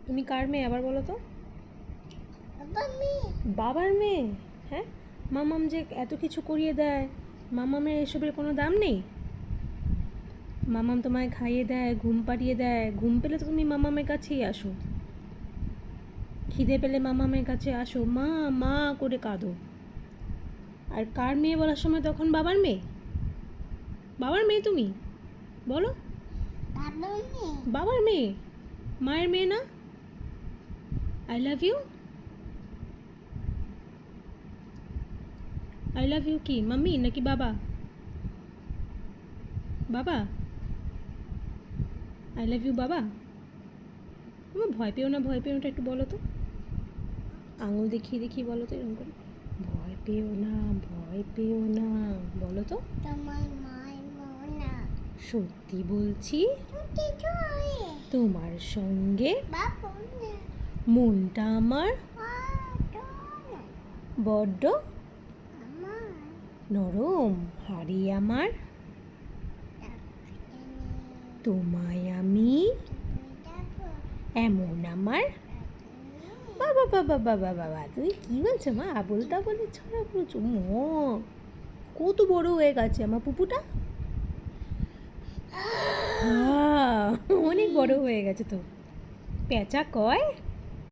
তুমি কার মেয়ে আবার বলো তো? বাবার মেয়ে। বাবার মেয়ে? হ্যাঁ, মামাম যে এত কিছু করিয়ে দেয়, মামামের এসবের কোনো দাম নেই? মামাম তোমায় খাইয়ে দেয়, ঘুম পাড়িয়ে দেয়, ঘুম পেলে তো তুমি মামামের কাছেই আসো, খিদে পেলে মামামের কাছে আসো, মা মা করে কাঁদো। আর কার মেয়ে বলার সময় তখন বাবার মেয়ে? বাবার মেয়ে তুমি বলো? বাবার মেয়ে। বাবার মেয়ে, মায়ের মেয়ে না? I love you, I love you কি মাম্মি নাকি বাবা? বাবা, আই লাভ ইউ বাবা। আমার ভয় পেও না, ভয় পেও না একটু বলো তো, আঙুল দেখিয়ে দেখিয়ে বলো তো এরকম করে, ভয় পেও না, ভয় পেও না, বলো তো। তোমার মায়ের মোনা। সত্যি বলছি, সত্যি জয়। তোমার সঙ্গে বাবু না। মনটা আমার বাবা। বড্ড আমার। নরম, হাড়ি আমার, তোমায় আমি এমন আমার। বাবা বাবা বাবা বাবা, তুমি কি বলছো মা? আবল তাবলে ছড়া বলছো ম, কত বড় হয়ে গেছে আমার পুপুটা, অনেক বড় হয়ে গেছে তো। পেঁচা কয়